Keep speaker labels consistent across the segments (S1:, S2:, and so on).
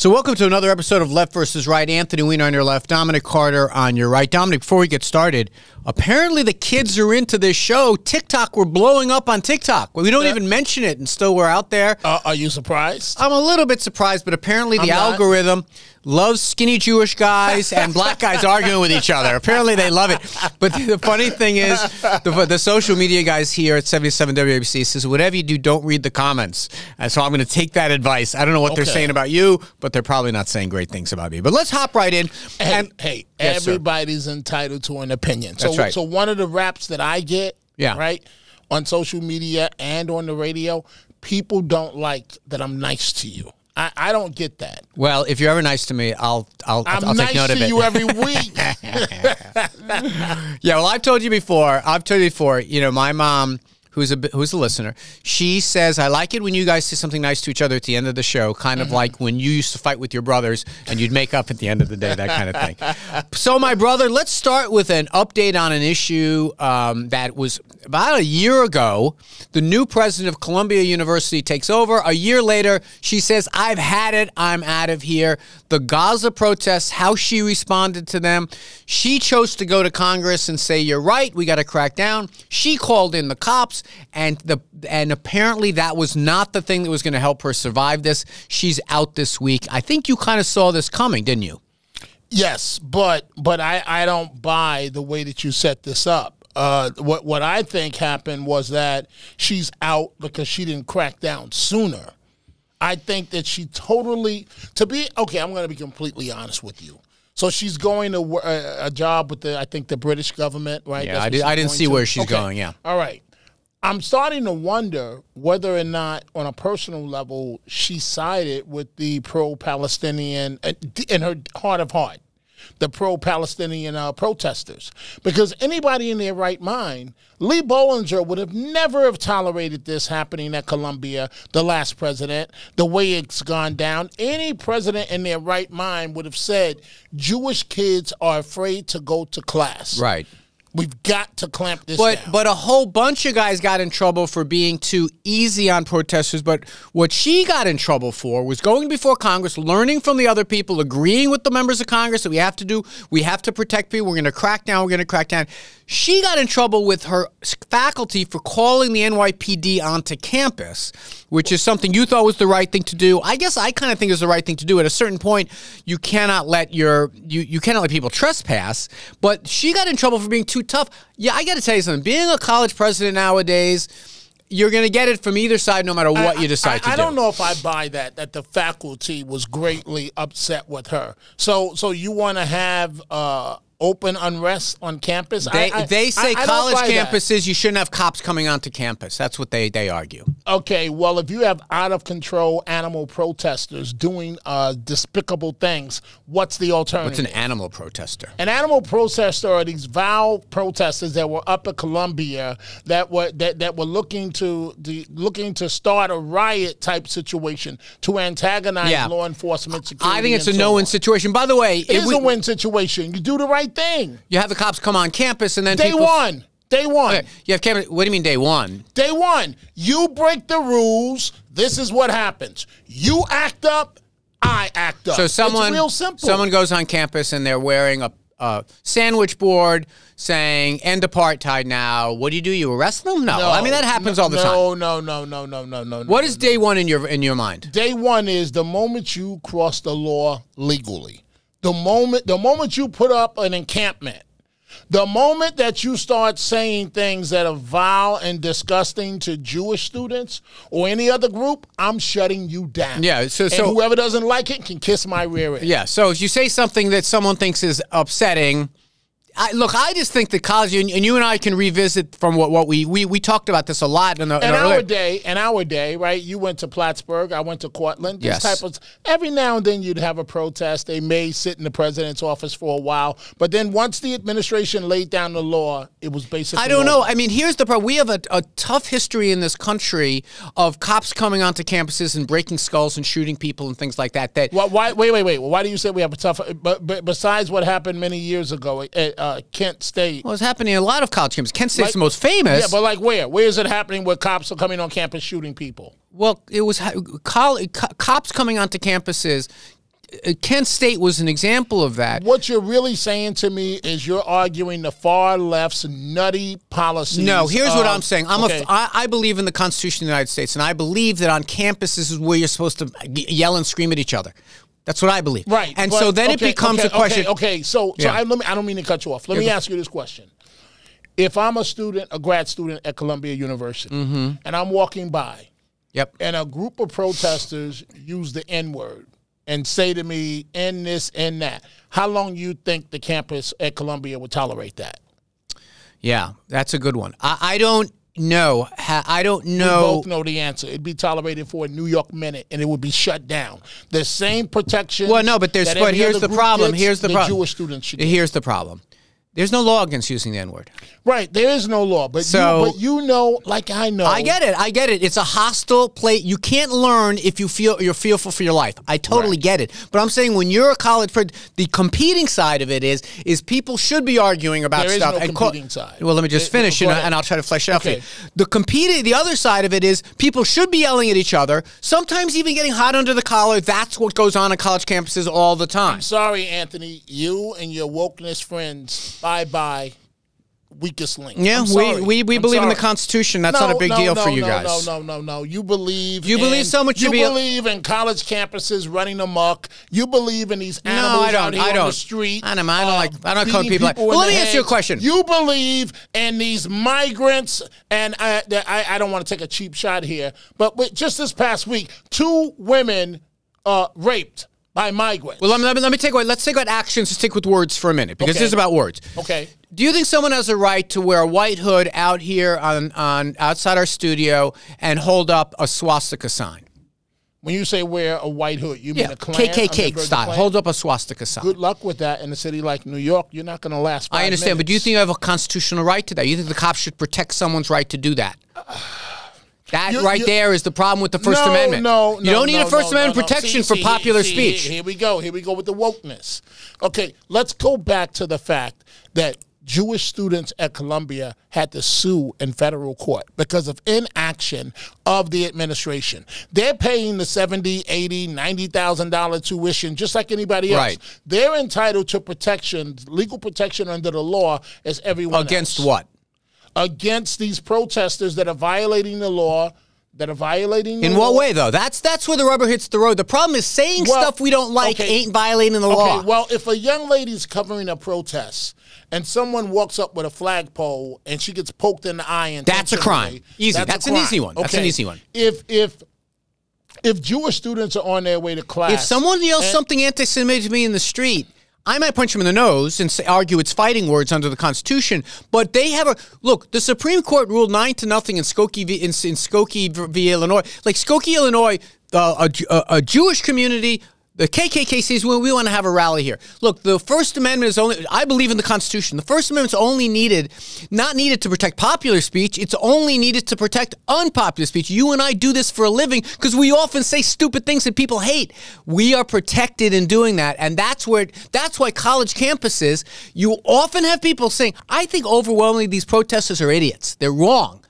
S1: So welcome to another episode of Left versus Right. Anthony Weiner on your left, Dominic Carter on your right. Dominic, before we get started, apparently the kids are into this show. TikTok, we're blowing up on TikTok. We don't even mention it, and still we're out there.
S2: Are you surprised?
S1: I'm a little bit surprised, but apparently the algorithm loves skinny Jewish guys and black guys arguing with each other. Apparently they love it. But the funny thing is, the social media guys here at 77 WABC says, whatever you do, don't read the comments. And so I'm going to take that advice. I don't know what they're saying about you, but they're probably not saying great things about me. But let's hop right in.
S2: Hey, yes, everybody's entitled to an opinion.
S1: That's right.
S2: So one of the raps that I get, right, on social media and on the radio, people don't like that I'm nice to you. I don't get that.
S1: Well, if you're ever nice to me, I'll take note of it.
S2: I'm nice to you every week.
S1: Yeah, well, I've told you before, you know, my mom, who's a listener, she says, I like it when you guys say something nice to each other at the end of the show, kind of like when you used to fight with your brothers and you'd make up at the end of the day, that kind of thing. So, my brother, let's start with an update on an issue that was about a year ago. The new president of Columbia University takes over. A year later, she says, I've had it. I'm out of here. The Gaza protests, how she responded to them. She chose to go to Congress and say, you're right, we got to crack down. She called in the cops, and apparently that was not the thing that was going to help her survive this. She's out this week. I think you kind of saw this coming, didn't you?
S2: Yes, but I don't buy the way that you set this up. What I think happened was that she's out because she didn't crack down sooner. I think that she totally, I'm going to be completely honest with you. So she's going to a job with I think the British government, right?
S1: Yeah, I didn't see where she's going, yeah.
S2: All right. I'm starting to wonder whether or not, on a personal level, she sided with the pro-Palestinian, in her heart of heart, the pro-Palestinian protesters. Because anybody in their right mind, Lee Bollinger would have never have tolerated this happening at Columbia, the last president, the way it's gone down. Any president in their right mind would have said, Jewish kids are afraid to go to class.
S1: Right.
S2: We've got to clamp this down.
S1: But a whole bunch of guys got in trouble for being too easy on protesters. But what she got in trouble for was going before Congress, learning from the other people, agreeing with the members of Congress that we have to protect people. We're going to crack down. She got in trouble with her faculty for calling the NYPD onto campus, which is something you thought was the right thing to do. I guess I kind of think is the right thing to do. At a certain point, you cannot let you cannot let people trespass. But she got in trouble for being too tough. Yeah, I got to tell you something. Being a college president nowadays, you're going to get it from either side no matter what you decide to do.
S2: I don't know if I buy that the faculty was greatly upset with her. So you want to have open unrest on campus?
S1: They say college campuses, you shouldn't have cops coming onto campus. That's what they argue.
S2: Okay, well, if you have out-of-control animal protesters doing despicable things, what's the alternative?
S1: What's an animal protester?
S2: An animal protester are these vile protesters that were up at Columbia that were looking to start a riot-type situation to antagonize law enforcement, security.
S1: I think it's a no-win situation. By the way,
S2: it is a win situation. You do the right thing.
S1: You have the cops come on campus and then
S2: Day one.
S1: Okay. You have cameras. What do you mean day one?
S2: Day one. You break the rules. This is what happens. You act up. I act up.
S1: So
S2: it's real simple.
S1: Someone goes on campus and they're wearing a sandwich board saying "End apartheid now." What do? You arrest them? No. I mean that happens all the time.
S2: No.
S1: What is day one in your mind?
S2: Day one is the moment you cross the law legally. The moment you put up an encampment, the moment that you start saying things that are vile and disgusting to Jewish students or any other group, I'm shutting you down.
S1: Yeah, so
S2: whoever doesn't like it can kiss my rear end.
S1: Yeah, so if you say something that someone thinks is upsetting, I just think that college, and you and I can revisit from what we talked about this a lot in our
S2: day, right? You went to Plattsburgh, I went to Cortland.
S1: Yes.
S2: Every now and then you'd have a protest. They may sit in the president's office for a while, but then once the administration laid down the law, it was basically
S1: I don't know. I mean, here's the problem. We have a tough history in this country of cops coming onto campuses and breaking skulls and shooting people and things like that.
S2: Wait. Why do you say we have a tough? But besides what happened many years ago, Kent State.
S1: Well, it's happening in a lot of college campuses. Kent State's the most famous.
S2: Yeah, but like where? Where is it happening where cops are coming on campus shooting people?
S1: Well, it was cops coming onto campuses Kent State was an example of that.
S2: What you're really saying to me is you're arguing the far left's nutty policies.
S1: No, here's what I'm saying. I believe in the Constitution of the United States, and I believe that on campus this is where you're supposed to yell and scream at each other. That's what I believe.
S2: Right.
S1: And so then it becomes a question.
S2: So I don't mean to cut you off. Let me ask you this question. If I'm a grad student at Columbia University, and I'm walking by, and a group of protesters use the N-word and say to me, "N this, N that," how long you think the campus at Columbia would tolerate that?
S1: Yeah, that's a good one. I don't know. I don't know.
S2: We both know the answer. It'd be tolerated for a New York minute, and it would be shut down. The same protection.
S1: Well, no, but here's the problem. Here's the problem.
S2: Jewish students should get.
S1: Here's the problem. There's no law against using the N-word.
S2: Right, there is no law, but you know, like I know.
S1: I get it. It's a hostile place. You can't learn if you're fearful for your life. I totally get it. But I'm saying when you're a college, the competing side of it is people should be arguing about stuff.
S2: There is no competing side.
S1: Well, let me just finish, and I'll try to flesh it out for you. The other side of it is people should be yelling at each other, sometimes even getting hot under the collar. That's what goes on college campuses all the time.
S2: I'm sorry, Anthony. You and your wokeness friends, bye-bye. Weakest link.
S1: Yeah, we believe in the Constitution. That's not a big deal for you guys.
S2: No. You believe
S1: so much.
S2: You believe in college campuses running amok. You believe in these animals out here on the street.
S1: I don't call people like. Well, let me ask you a question.
S2: You believe in these migrants, and I don't want to take a cheap shot here, but just this past week, 2 women raped by migrants.
S1: Well, let me take away. Let's take out actions and stick with words for a minute because this is about words.
S2: Okay.
S1: Do you think someone has a right to wear a white hood out here on outside our studio and hold up a swastika sign?
S2: When you say wear a white hood, you mean a Klan?
S1: KKK style. Hold up a swastika sign.
S2: Good luck with that in a city like New York. You're not going to last 5 minutes.
S1: I understand, but do you think you have a constitutional right to that? You think the cops should protect someone's right to do that? That there is the problem with the First Amendment. You don't need a First Amendment protection for popular speech.
S2: Here we go with the wokeness. Okay, let's go back to the fact that Jewish students at Columbia had to sue in federal court because of inaction of the administration. They're paying the $70,000, $80,000, $90,000 tuition just like anybody else.
S1: Right.
S2: They're entitled to protection, legal protection under the law as everyone else.
S1: Against what?
S2: Against these protesters that are violating the law. In
S1: what way, though? That's where the rubber hits the road. The problem is saying stuff we don't like ain't violating the law.
S2: Okay, well, if a young lady's covering a protest and someone walks up with a flagpole and she gets poked in the eye and
S1: that's a crime. Easy. That's an easy one. That's an easy one.
S2: If Jewish students are on their way to class,
S1: if someone yells something anti-Semitic to me in the street, I might punch him in the nose and argue it's fighting words under the Constitution, but they have look. The Supreme Court ruled 9-0 in Skokie v. Illinois. Like Skokie, Illinois, a Jewish community. The KKK says, well, we want to have a rally here. Look, the First Amendment is only, I believe in the Constitution. The First Amendment is only not needed to protect popular speech. It's only needed to protect unpopular speech. You and I do this for a living because we often say stupid things that people hate. We are protected in doing that. And that's why college campuses, you often have people saying, I think overwhelmingly these protesters are idiots. They're wrong.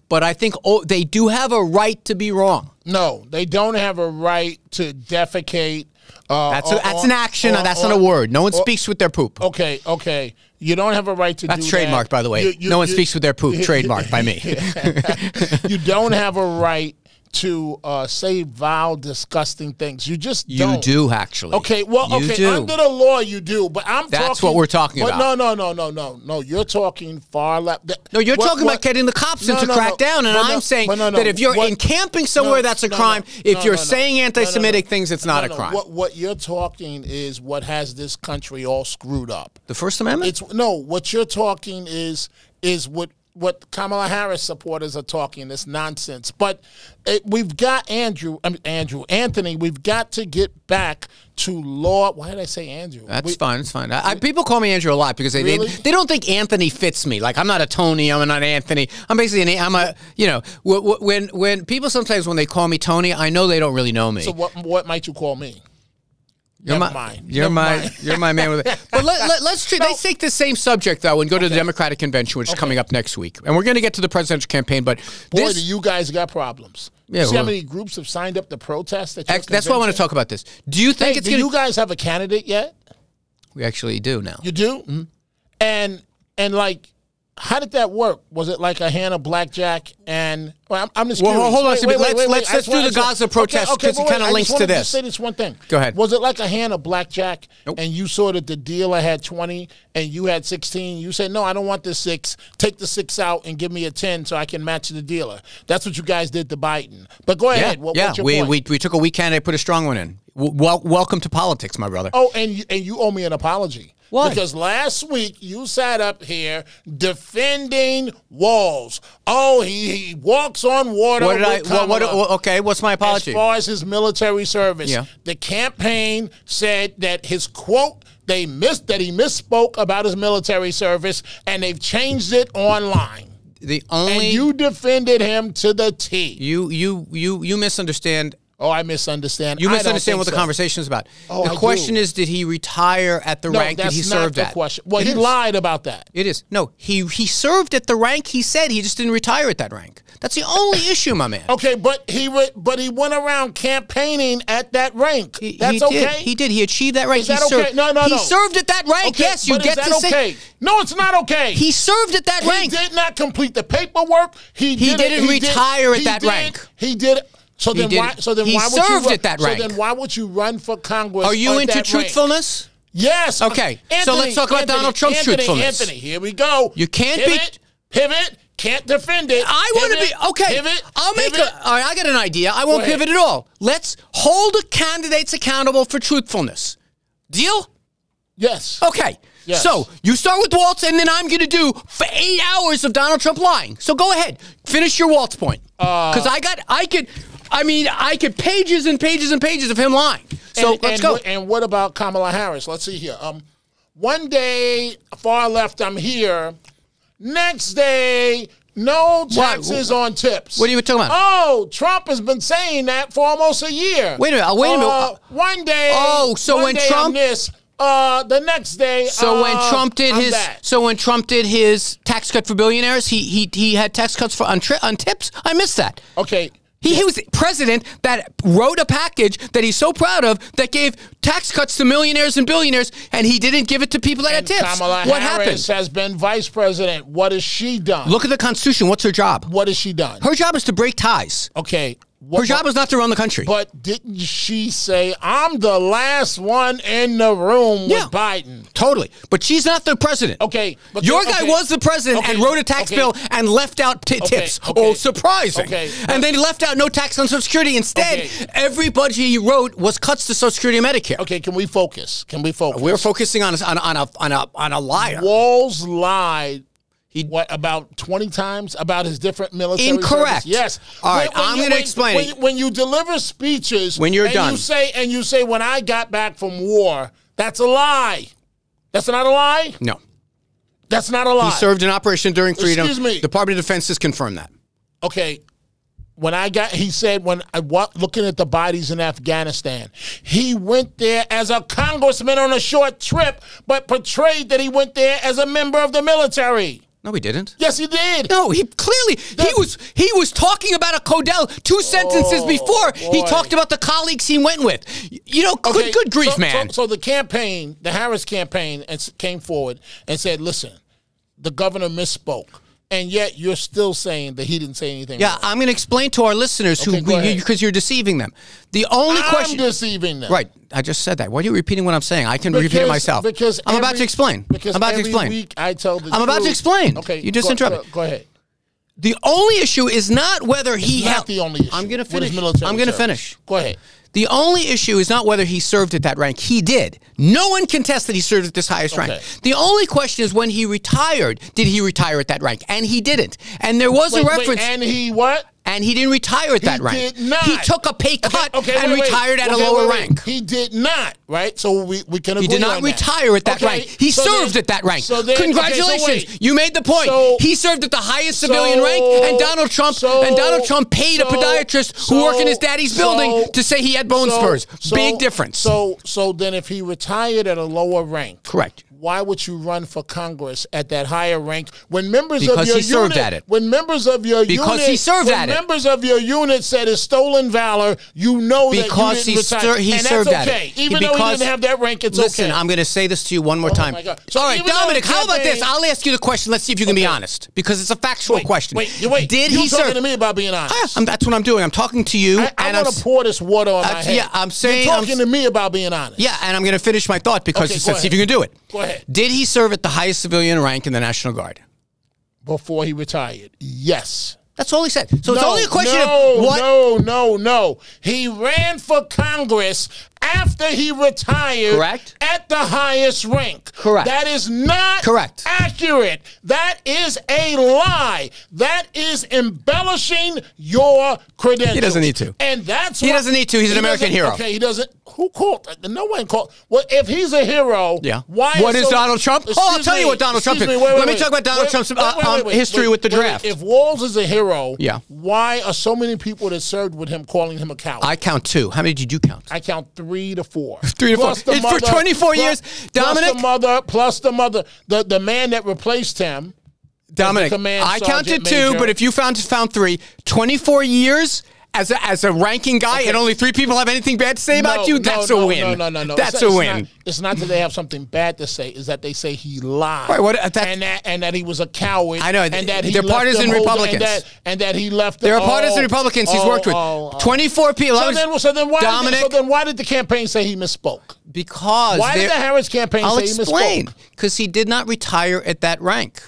S1: But I think they do have a right to be wrong.
S2: No, they don't have a right to defecate.
S1: That's an action. That's not a word. No one speaks with their poop.
S2: Okay. You don't have a right to do that.
S1: That's trademarked, by the way. No one speaks with their poop. Trademarked by me.
S2: You don't have a right to say vile, disgusting things. You just don't.
S1: You do, actually.
S2: Okay, well, under the law you do, but
S1: That's what we're talking about.
S2: No, you're talking far left.
S1: No, you're talking about getting the cops in to crack down, and I'm saying that if you're encamping somewhere, that's a crime. If you're saying anti-Semitic things, it's not a crime.
S2: What you're talking is what has this country all screwed up.
S1: The First Amendment?
S2: What you're talking is what Kamala Harris supporters are talking, this nonsense. But we've got Anthony, we've got to get back to law. Why did I say Andrew?
S1: That's fine. It's fine. People call me Andrew a lot because they don't think Anthony fits me. Like, I'm not a Tony. I'm not Anthony. I'm basically when people sometimes when they call me Tony, I know they don't really know me.
S2: So what might you call me?
S1: You're my man with it. But let's take the same subject though and go to the Democratic convention, which is coming up next week, and we're going to get to the presidential campaign. But
S2: do you guys got problems?
S1: Yeah,
S2: See how many groups have signed up to protest?
S1: That's why I want to talk about this. Do you think
S2: do you guys have a candidate yet?
S1: We actually do now.
S2: You do? Mm-hmm. And like, how did that work? Was it like a hand of blackjack? And I'm just curious.
S1: Hold on.
S2: Wait,
S1: Let's do the Gaza protest because it kind of links to this.
S2: Just say this one thing.
S1: Go ahead.
S2: Was it like a hand of blackjack?
S1: Nope.
S2: And you saw that the dealer had 20 and you had 16. You said, no, I don't want the 6. Take the 6 out and give me a 10 so I can match the dealer. That's what you guys did to Biden. But go ahead. What's your point?
S1: We took a weak candidate, put a strong one in. Welcome to politics, my brother.
S2: Oh, and you owe me an apology.
S1: Why?
S2: Because last week you sat up here defending Walls. Oh, he walks on water.
S1: What did okay, what's my apology?
S2: As far as his military service, the campaign said that his quote that he misspoke about his military service, and they've changed it online. And you defended him to the T.
S1: You misunderstand.
S2: Oh, I misunderstand.
S1: You misunderstand what the conversation is about.
S2: Oh,
S1: the question is, did he retire at the rank that he served at?
S2: No, that's not the question. Well, he lied about that.
S1: It is. No, he served at the rank he said. He just didn't retire at that rank. That's the only issue, my man.
S2: Okay, but he went around campaigning at that rank. That's okay?
S1: He did. He achieved that rank.
S2: Is that okay? No.
S1: He served at that rank.
S2: Okay,
S1: yes, you get to say.
S2: Okay? No, it's not okay.
S1: He served at that rank.
S2: He did not complete the paperwork. He didn't
S1: retire at that rank.
S2: He did it. So then why would you run for Congress?
S1: Are you into truthfulness?
S2: Yes.
S1: Okay. So let's talk about Donald Trump's truthfulness.
S2: Anthony, here we go.
S1: You can't
S2: pivot. Can't defend it.
S1: I want to be okay.
S2: Pivot.
S1: All right, I got an idea. I won't pivot at all. Let's hold the candidates accountable for truthfulness. Deal?
S2: Yes.
S1: Okay. Yes. So you start with Waltz, and then I'm going to do for 8 hours of Donald Trump lying. So go ahead, finish your Waltz point. Because I could pages and pages and pages of him lying. So let's go.
S2: And what about Kamala Harris? Let's see here. One day, far left, I'm here. Next day, no taxes on tips.
S1: What are you talking about?
S2: Oh, Trump has been saying that for almost a year.
S1: Wait a minute.
S2: One day.
S1: Oh, so when Trump.
S2: The next day.
S1: So when Trump did his tax cut for billionaires, he had tax cuts on tips. I missed that.
S2: Okay.
S1: He was the president that wrote a package that he's so proud of that gave tax cuts to millionaires and billionaires, and he didn't give it to people that had tips.
S2: Kamala Harris has been vice president. What has she done?
S1: Look at the Constitution. What's her job?
S2: What has she done?
S1: Her job is to break ties.
S2: Okay.
S1: Her job is not to run the country.
S2: But didn't she say, I'm the last one in the room with Biden?
S1: Totally. But she's not the president.
S2: Okay. But
S1: your guy was the president and wrote a tax bill and left out tips. Oh, surprising.
S2: Okay.
S1: And then he left out no tax on Social Security. Instead, every budget he wrote was cuts to Social Security and Medicare.
S2: Okay, can we focus?
S1: We're focusing on a liar.
S2: Walls lied. About 20 times about his different military
S1: Incorrect.
S2: Service? Yes.
S1: All right, I'm going to explain it.
S2: When you deliver speeches,
S1: when you're done,
S2: you say, when I got back from war, that's a lie. That's not a lie?
S1: No.
S2: That's not a lie.
S1: He served in Operation Enduring Freedom.
S2: Excuse me.
S1: Department of Defense has confirmed that.
S2: Okay. He said when I was looking at the bodies in Afghanistan, he went there as a congressman on a short trip, but portrayed that he went there as a member of the military.
S1: No, he didn't.
S2: Yes, he did.
S1: No, he clearly he was talking about a Codell 2 sentences before he talked about the colleagues he went with. You know, good grief, man.
S2: So the Harris campaign, came forward and said, "Listen, the governor misspoke." And yet you're still saying that he didn't say anything wrong.
S1: I'm going to explain to our listeners because you're deceiving them. The only question...
S2: I'm deceiving them.
S1: Right. I just said that. Why are you repeating what I'm saying? I can repeat it myself. I'm about to explain.
S2: Because every week I tell the truth.
S1: I'm about to explain.
S2: Okay.
S1: You just interrupted.
S2: Go ahead.
S1: The only issue is not whether he...
S2: It's not the only issue.
S1: I'm going to finish.
S2: Go ahead.
S1: The only issue is not whether he served at that rank. He did. No one contests that he served at this highest rank. The only question is when he retired, did he retire at that rank? And he didn't. And there was a reference.
S2: And he what?
S1: And he didn't retire at that rank.
S2: He did not.
S1: He took a pay cut and retired at a lower rank.
S2: He did not, right? So we can agree on that.
S1: He did not retire at that rank. He served at that rank. Congratulations. You made the point. He served at the highest civilian rank, and Donald Trump paid a podiatrist who worked in his daddy's building to say he had bone spurs. Big difference.
S2: So then if he retired at a lower rank.
S1: Correct.
S2: Why would you run for Congress at that higher rank when members
S1: because
S2: of your
S1: he served at it.
S2: When members of your
S1: because he served at
S2: members of your unit said it's stolen valor, you know
S1: because
S2: that you didn't retire.
S1: he
S2: and
S1: served
S2: that's
S1: at
S2: okay.
S1: it.
S2: Even though he didn't have that rank, it's
S1: listen,
S2: okay.
S1: I'm going to say this to you one more time.
S2: My God. So
S1: all right, Dominic, how about this? I'll ask you the question. Let's see if you can be honest, because it's a factual question.
S2: Wait.
S1: Did
S2: You're
S1: he
S2: talking
S1: serve?
S2: to me about being honest.
S1: That's what I'm doing. I'm talking to you.
S2: I want to pour this water on my head.
S1: Yeah, I'm saying.
S2: You're talking to me about being honest.
S1: Yeah, and I'm going to finish my thought because let's see if you can do it.
S2: Go ahead.
S1: Did he serve at the highest civilian rank in the National Guard?
S2: Before he retired, yes.
S1: That's all he said. So it's only a question of what?
S2: No. He ran for Congress after he retired.
S1: Correct.
S2: At the highest rank.
S1: Correct.
S2: That is not
S1: correct.
S2: Accurate. That is a lie. That is embellishing your credentials.
S1: He doesn't need to.
S2: And that's
S1: he doesn't need to. He's an American hero.
S2: Okay, he doesn't. Who called? No one called. Well, if he's a hero, why?
S1: What is Donald Trump? I'll tell you what Donald Trump is. Let me talk about Donald Trump's history with the draft.
S2: If Walls is a hero,
S1: yeah.
S2: Why are so many people that served with him calling him a coward?
S1: I count 2. How many did you count?
S2: I count 3 to 4.
S1: 3 to 4. It's for 24 years, Dominic.
S2: Plus the mother, the man that replaced him.
S1: Dominic, I counted 2, but if you found 3, 24 years. As a ranking guy, and only 3 people have anything bad to say about you, that's a win.
S2: No.
S1: That's a win.
S2: It's not that they have something bad to say. It's that they say he lied.
S1: Right,
S2: and that he was a coward.
S1: I know.
S2: And that he
S1: they're partisan Republicans.
S2: And that he left.
S1: There are partisan Republicans he's worked with. 24 people.
S2: So then why did the campaign say he misspoke?
S1: Because
S2: why did the Harris campaign say he misspoke? I'll explain.
S1: Because he did not retire at that rank.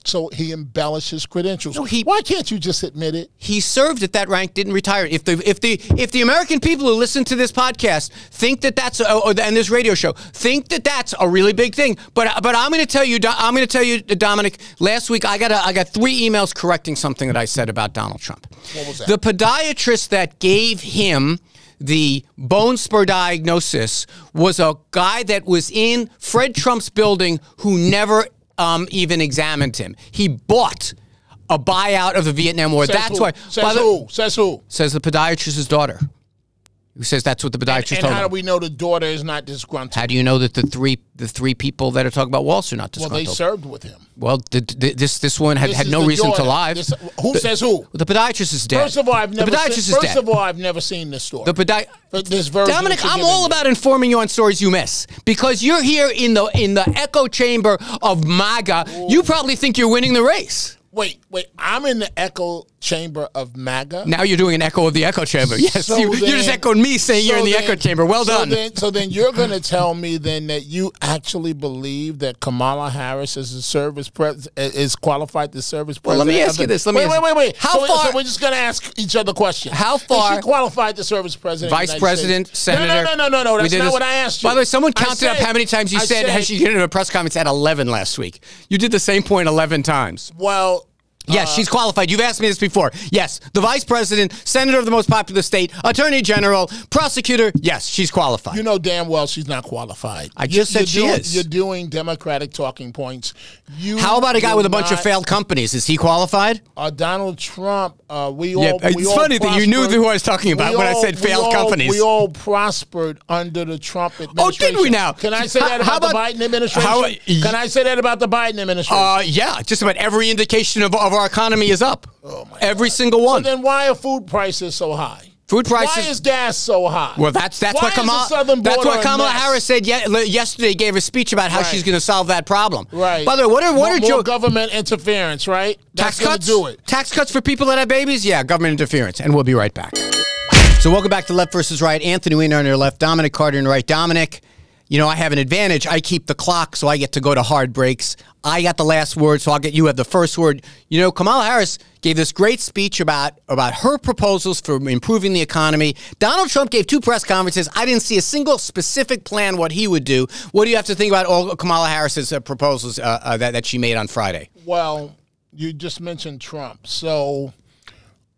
S2: So he embellished his credentials.
S1: No,
S2: why can't you just admit it?
S1: He served at that rank, didn't retire. If the American people who listen to this podcast think that that's and this radio show think that that's a really big thing, but I'm going to tell you, Dominic. Last week I got 3 emails correcting something that I said about Donald Trump.
S2: What was that?
S1: The podiatrist that gave him the bone spur diagnosis was a guy that was in Fred Trump's building who never even examined him. He bought a buyout of the Vietnam War. That's why.
S2: Says who?
S1: Says the podiatrist's daughter. Who says that's what the podiatrist told him.
S2: And how do we know the daughter is not disgruntled?
S1: How do you know that the three people that are talking about Walsh are not disgruntled?
S2: Well, they served with him.
S1: Well, this one had no reason to lie.
S2: Who says who?
S1: The podiatrist is dead.
S2: First of all, I've never seen this story. This version.
S1: Dominic, I'm all about informing you on stories you miss because you're here in the echo chamber of MAGA. Ooh. You probably think you're winning the race.
S2: Wait, I'm in the echo chamber of MAGA?
S1: Now you're doing an echo of the echo chamber. Yes, you just echoed me saying you're in the echo chamber. Well done.
S2: So then you're going to tell me then that you actually believe that Kamala Harris is qualified to serve as president?
S1: Well, let me ask you this.
S2: Wait.
S1: How far?
S2: So we're just going to ask each other questions.
S1: How far?
S2: Is she qualified to serve as president?
S1: Vice President, Senator?
S2: No. That's not what I asked you.
S1: By the way, someone counted up how many times you said has she given a press conference at 11 last week. You did the same point 11 times.
S2: Well.
S1: Yes, she's qualified. You've asked me this before. Yes, the vice president, senator of the most populous state, attorney general, prosecutor. Yes, she's qualified.
S2: You know damn well she's not qualified.
S1: I just said she is.
S2: You're doing Democratic talking points.
S1: How about a guy with a bunch of failed companies? Is he qualified?
S2: Donald Trump.
S1: It's funny that you knew who I was talking about when I said failed companies.
S2: We all prospered under the Trump administration.
S1: Oh, did we now?
S2: Can I say that about the Biden administration? Can I say that about the Biden administration?
S1: Yeah, just about every indication of our economy is up.
S2: Oh my
S1: every
S2: God.
S1: single one.
S2: So then why are food prices so high?
S1: Food prices.
S2: Why is gas so high?
S1: Well, that's what Kamala Harris said yesterday. Gave a speech about how she's going to solve that problem.
S2: Right.
S1: By the way, what are
S2: more government interference? Right.
S1: Tax cuts.
S2: Do it.
S1: Tax cuts for people that have babies. Yeah, government interference. And we'll be right back. So welcome back to Left versus Right. Anthony Weiner on your left. Dominic Carter on your right. Dominic. You know, I have an advantage. I keep the clock, so I get to go to hard breaks. I got the last word, so you have the first word. You know, Kamala Harris gave this great speech about her proposals for improving the economy. Donald Trump gave 2 press conferences. I didn't see a single specific plan what he would do. What do you have to think about all Kamala Harris's proposals that she made on Friday?
S2: Well, you just mentioned Trump. So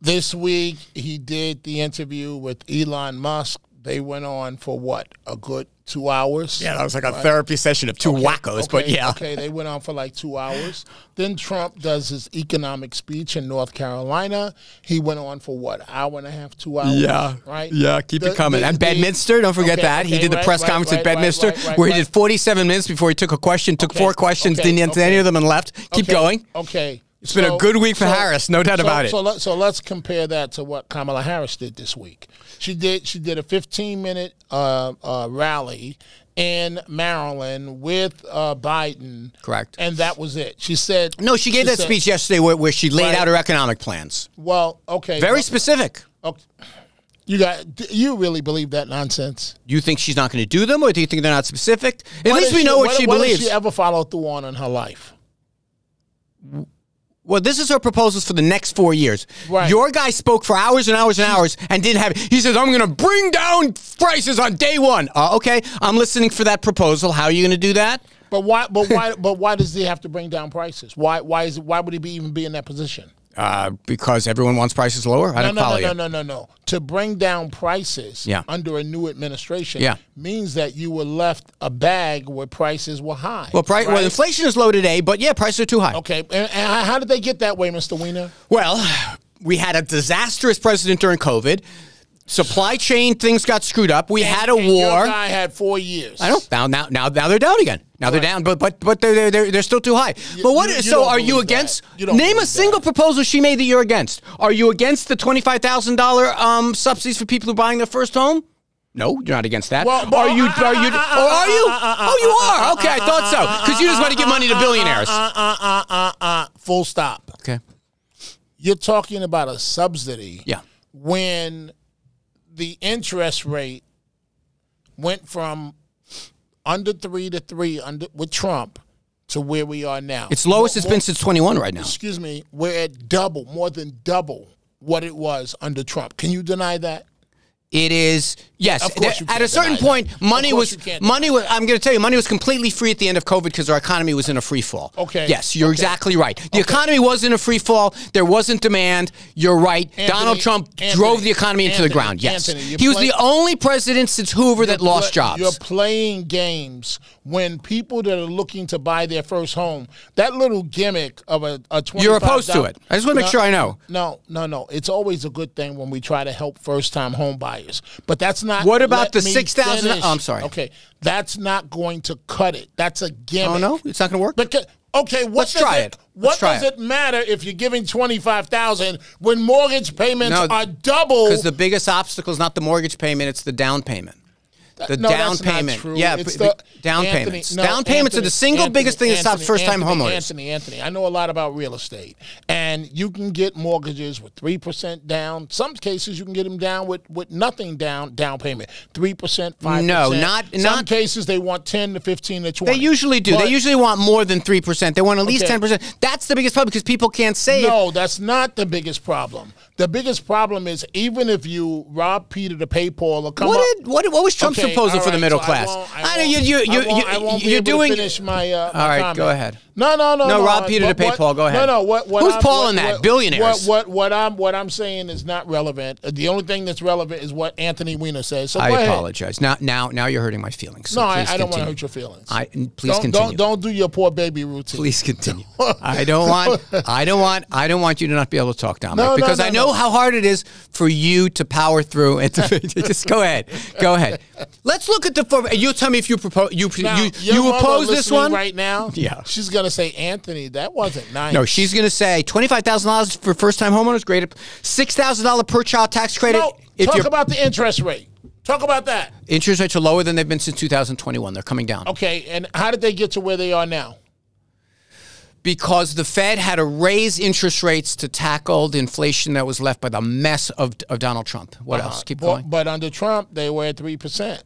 S2: this week he did the interview with Elon Musk. They went on for what? A good 2 hours?
S1: Yeah, that was like a therapy session of two wackos, but yeah.
S2: Okay, they went on for like 2 hours. Then Trump does his economic speech in North Carolina. He went on for what? Hour and a half, 2 hours?
S1: Yeah.
S2: Right?
S1: Yeah, keep it coming. And Bedminster, don't forget that. He did the press conference at Bedminster where he did 47 minutes before he took a question, took 4 questions, didn't answer any of them and left. Keep going.
S2: Okay.
S1: It's been a good week for Harris, no doubt about it.
S2: So let's compare that to what Kamala Harris did this week. She did a 15-minute rally in Maryland with Biden.
S1: Correct.
S2: And that was it. She said...
S1: No, she gave that speech yesterday where she laid out her economic plans.
S2: Well, okay.
S1: Very specific.
S2: Okay. You really believe that nonsense?
S1: You think she's not going to do them, or do you think they're not specific? At least we know what she believes.
S2: What does she ever follow through on in her life?
S1: Well, this is her proposals for the next 4 years.
S2: Right.
S1: Your guy spoke for hours and hours and hours and didn't have it. He says, I'm going to bring down prices on day one. Okay, I'm listening for that proposal. How are you going to do that?
S2: But why? But why does he have to bring down prices? Why would he even be in that position?
S1: Because everyone wants prices lower? I don't follow you.
S2: No. To bring down prices under a new administration means that you were left a bag where prices were high.
S1: Well, well, inflation is low today, but yeah, prices are too high.
S2: Okay, and how did they get that way, Mr. Weiner?
S1: Well, we had a disastrous president during COVID. Supply chain things got screwed up. We had a war.
S2: Your guy had 4 years.
S1: I know. Now they're down again. Now they're down, but they're still too high. But what? So are you against? Name a single proposal she made that you're against. Are you against the $25,000 subsidies for people who are buying their first home? No, you're not against that.
S2: Well,
S1: are you? Oh, you are. Okay, I thought so. Because you just want to give money to billionaires.
S2: Full stop.
S1: Okay.
S2: You're talking about a subsidy.
S1: Yeah.
S2: When the interest rate went from under 3 to 3 with Trump to where we are now.
S1: It's lowest it's been since 21 right now.
S2: Excuse me. We're at more than double what it was under Trump. Can you deny that?
S1: It is, yes.
S2: Of course you can't
S1: at a certain
S2: deny
S1: point,
S2: that.
S1: money was, I'm going to tell you, money was completely free at the end of COVID because our economy was in a free fall.
S2: Okay.
S1: Yes, you're exactly right. The economy was in a free fall. There wasn't demand. You're right. Donald Trump drove the economy into the ground. Yes. He was the only president since Hoover that lost jobs.
S2: You're playing games when people that are looking to buy their first home, that little gimmick of a $25,000.
S1: You're opposed to it. I just want to make sure I know.
S2: No. It's always a good thing when we try to help first-time home buyers. But that's not.
S1: What about the 6,000? Oh, I'm sorry.
S2: Okay, that's not going to cut it. That's a gimmick.
S1: Oh no, it's not going to work.
S2: Because, okay,
S1: let's try it.
S2: What does it matter if you're giving $25,000 when mortgage payments are double?
S1: Because the biggest obstacle is not the mortgage payment; it's the down payment. The down payment.
S2: Not true.
S1: Yeah,
S2: it's
S1: down payments. Down payments are the single biggest thing that stops first-time homeowners.
S2: Anthony, I know a lot about real estate. And you can get mortgages with 3% down. Some cases you can get them down with nothing down payment. 3%, 5%.
S1: No, not
S2: Some cases they want 10 to 15 to 20.
S1: They usually do. They usually want more than 3%. They want at least 10%. That's the biggest problem because people can't save.
S2: No, that's not the biggest problem. The biggest problem is even if you rob Peter to pay Paul or come
S1: what was Trump's proposal for the middle class?
S2: I won't be able to finish my
S1: all right,
S2: comment.
S1: go ahead.
S2: No,
S1: rob Peter to pay Paul. Go ahead.
S2: No.
S1: Who's Paul in that? Billionaires.
S2: What I'm saying is not relevant. The only thing that's relevant is what Anthony Weiner says. So
S1: I apologize. Now you're hurting my feelings. So
S2: no, I don't want to hurt your feelings.
S1: Please continue.
S2: Don't do your poor baby routine.
S1: Please continue. I don't want you to not be able to talk, Dominic, because I know how hard it is for you to power through and just go ahead. Go ahead. Let's look at the. You tell me if you propose. You oppose this one
S2: right now.
S1: Yeah,
S2: she's gonna say, Anthony, that wasn't nice.
S1: No, she's gonna say $25,000 for first-time homeowners. Great, $6,000 per child tax credit.
S2: No, talk about the interest rate. Talk about that.
S1: Interest rates are lower than they've been since 2021. They're coming down.
S2: Okay, and how did they get to where they are now?
S1: Because the Fed had to raise interest rates to tackle the inflation that was left by the mess of Donald Trump. What else? Keep going.
S2: But under Trump, they were at 3%.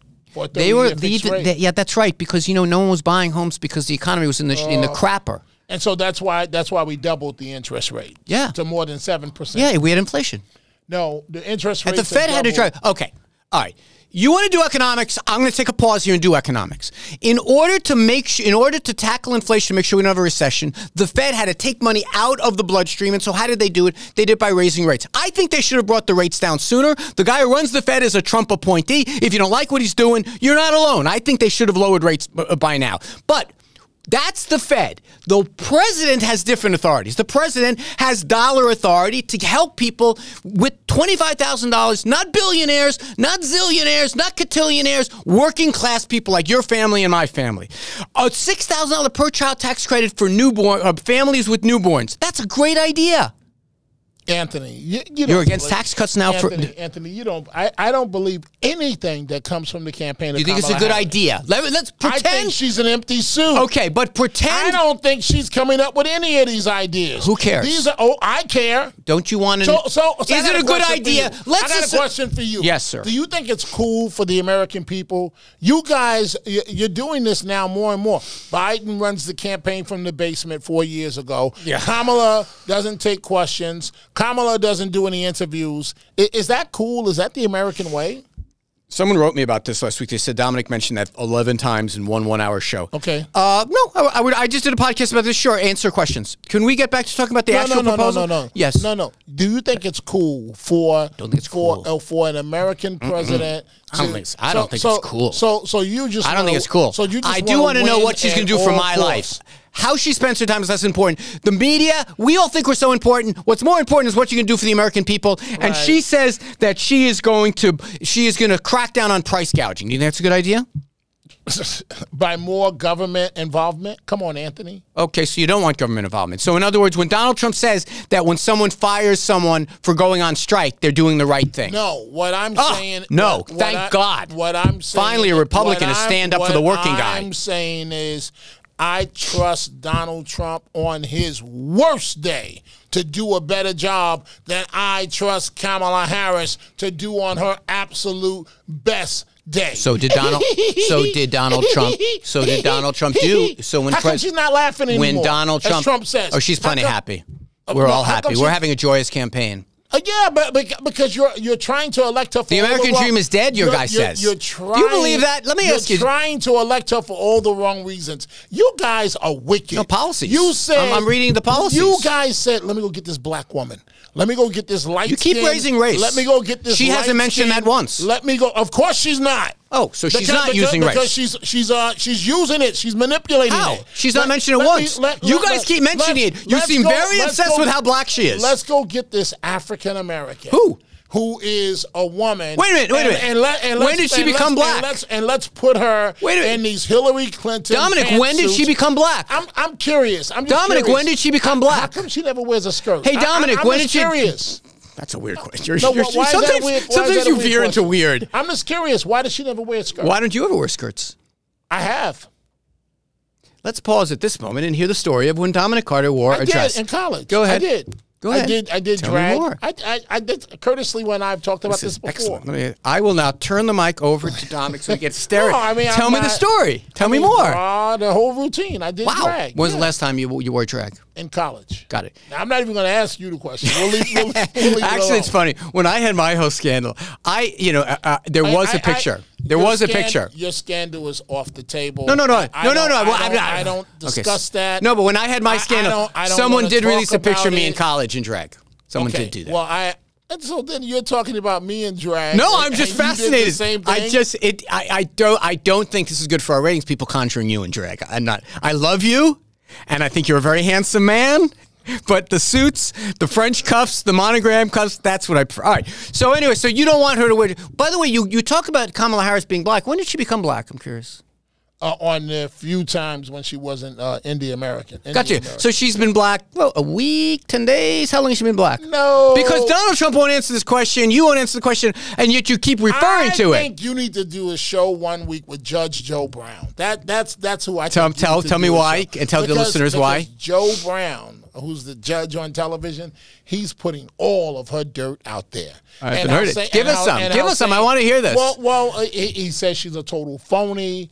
S1: They were yeah, that's right. Because no one was buying homes because the economy was in the crapper.
S2: And so that's why we doubled the interest rate.
S1: Yeah,
S2: to more than 7%.
S1: Yeah, we had inflation.
S2: No, the interest rate.
S1: The Fed had to try. Okay, all right. You want to do economics? I'm going to take a pause here and do economics. In order to tackle inflation, make sure we don't have a recession, the Fed had to take money out of the bloodstream. And so how did they do it? They did it by raising rates. I think they should have brought the rates down sooner. The guy who runs the Fed is a Trump appointee. If you don't like what he's doing, you're not alone. I think they should have lowered rates by now. But That's the Fed. The president has different authorities. The president has dollar authority to help people with $25,000, not billionaires, not zillionaires, not cotillionaires, working class people like your family and my family. A $6,000 per child tax credit for families with newborns. That's a great idea.
S2: Anthony,
S1: you're against tax cuts now.
S2: Anthony, you don't. I don't believe anything that comes from the campaign.
S1: You think it's a good idea? Let's pretend.
S2: I think she's an empty suit.
S1: Okay, but pretend.
S2: I don't think she's coming up with any of these ideas.
S1: Who cares?
S2: These are. Oh, I care.
S1: Don't you want to?
S2: So
S1: is it a good idea?
S2: I got a question for you.
S1: Yes, sir.
S2: Do you think it's cool for the American people? You guys, you're doing this now more and more. Biden runs the campaign from the basement 4 years ago.
S1: Yeah.
S2: Kamala doesn't take questions. Kamala doesn't do any interviews. Is that cool? Is that the American way?
S1: Someone wrote me about this last week. They said Dominic mentioned that 11 times in one 1-hour show.
S2: Okay.
S1: No, I just did a podcast about this. Sure, answer questions. Can we get back to talking about the actual proposal?
S2: No.
S1: Yes.
S2: No. Do you think it's cool for for an American president?
S1: I don't think it's cool.
S2: So you just
S1: I don't think it's cool.
S2: So you just
S1: I do want to know what she's going to do for my life. How she spends her time is less important. The media, we all think we're so important. What's more important is what you can do for the American people. And
S2: Right.
S1: she says that she is going to crack down on price gouging. Do you think that's a good idea?
S2: By more government involvement? Come on, Anthony.
S1: Okay, so you don't want government involvement. So in other words, when Donald Trump says that when someone fires someone for going on strike, they're doing the right thing.
S2: No, what I'm saying...
S1: No, thank God.
S2: What I'm saying...
S1: Finally, a Republican to stand up for the working guy.
S2: What I'm saying is... I trust Donald Trump on his worst day to do a better job than I trust Kamala Harris to do on her absolute best day.
S1: So did Donald Trump do? So when
S2: how come she's not laughing anymore?
S1: When Donald Trump,
S2: as Trump says,
S1: oh, she's plenty happy. We're all happy. We're having a joyous campaign.
S2: Yeah, but because you're trying to elect her for
S1: the American dream is dead. Your guy says.
S2: You're trying.
S1: Do you believe that? Let me ask you.
S2: You're trying to elect her for all the wrong reasons. You guys are wicked.
S1: No policies.
S2: You said
S1: I'm reading the policies.
S2: You guys said, "Let me go get this black woman. Let me go get this light."
S1: You keep raising race.
S2: Let me go get this.
S1: She hasn't mentioned that once.
S2: Let me go. Of course, she's not.
S1: Oh, so she's not using race.
S2: Because she's using it. She's manipulating
S1: how?
S2: it.
S1: She's not mentioning it once. You guys keep mentioning it. You seem very obsessed with how black she is.
S2: Let's go get this African American. Who is a woman.
S1: Wait a minute. And when did she become black?
S2: And let's put her in these Hillary Clinton
S1: Dominic, when did she become black?
S2: I'm curious.
S1: Dominic, when did she become black?
S2: How come she never wears a skirt?
S1: Hey, Dominic, when did she...
S2: curious.
S1: That's a weird question.
S2: Sometimes
S1: you veer into weird.
S2: I'm just curious. Why does she never wear a skirt?
S1: Why don't you ever wear skirts?
S2: I have.
S1: Let's pause at this moment and hear the story of when Dominic Carter wore a dress.
S2: I did in college.
S1: Go ahead.
S2: I did.
S1: Go ahead.
S2: I did
S1: Tell
S2: drag.
S1: me more.
S2: I did courteously when I've talked about this before.
S1: Excellent. I will now turn the mic over to Dominic so he gets staring.
S2: No,
S1: Tell me the story. Tell me more.
S2: The whole routine. I did drag.
S1: When was the last time you wore drag?
S2: In college.
S1: Got it.
S2: Now, I'm not even going to ask you the question. We'll leave
S1: Actually, it's funny. When I had my whole scandal, there was a picture. There was a picture.
S2: Your scandal was off the table.
S1: No.
S2: I don't discuss that.
S1: No, but when I had my scandal, someone did release a picture of me in college in drag. Someone did do that.
S2: Well, so then you're talking about me in drag.
S1: No, I'm just fascinated.
S2: Same thing?
S1: I don't think this is good for our ratings. People conjuring you in drag. I love you, and I think you're a very handsome man. But the suits, the French cuffs, the monogram cuffs, that's what I prefer. All right. So anyway, so you don't want her to wear... By the way, you talk about Kamala Harris being black. When did she become black? I'm curious.
S2: On the few times when she wasn't Indian American.
S1: Gotcha. So she's been black, a week, 10 days? How long has she been black?
S2: No.
S1: Because Donald Trump won't answer this question, you won't answer the question, and yet you keep referring to it.
S2: I think you need to do a show 1 week with Judge Joe Brown. That's who I
S1: tell me why, and tell the listeners why.
S2: Joe Brown, who's the judge on television, he's putting all of her dirt out there.
S1: I haven't heard it. Give us some. Give us some. I want to hear this.
S2: Well, he says she's a total phony.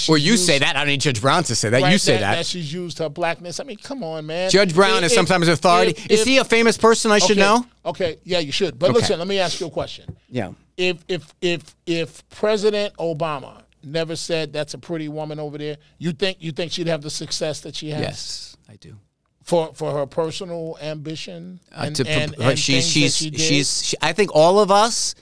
S1: Or you say that. I don't need Judge Brown to say that. You say that.
S2: That she's used her blackness. I mean, come on, man.
S1: Judge Brown is sometimes authority. Is he a famous person I should know?
S2: Okay, yeah, you should. But listen, let me ask you a question.
S1: Yeah.
S2: If President Obama never said that's a pretty woman over there, you think she'd have the success that she has?
S1: Yes, I do.
S2: For her personal ambition
S1: I think all of us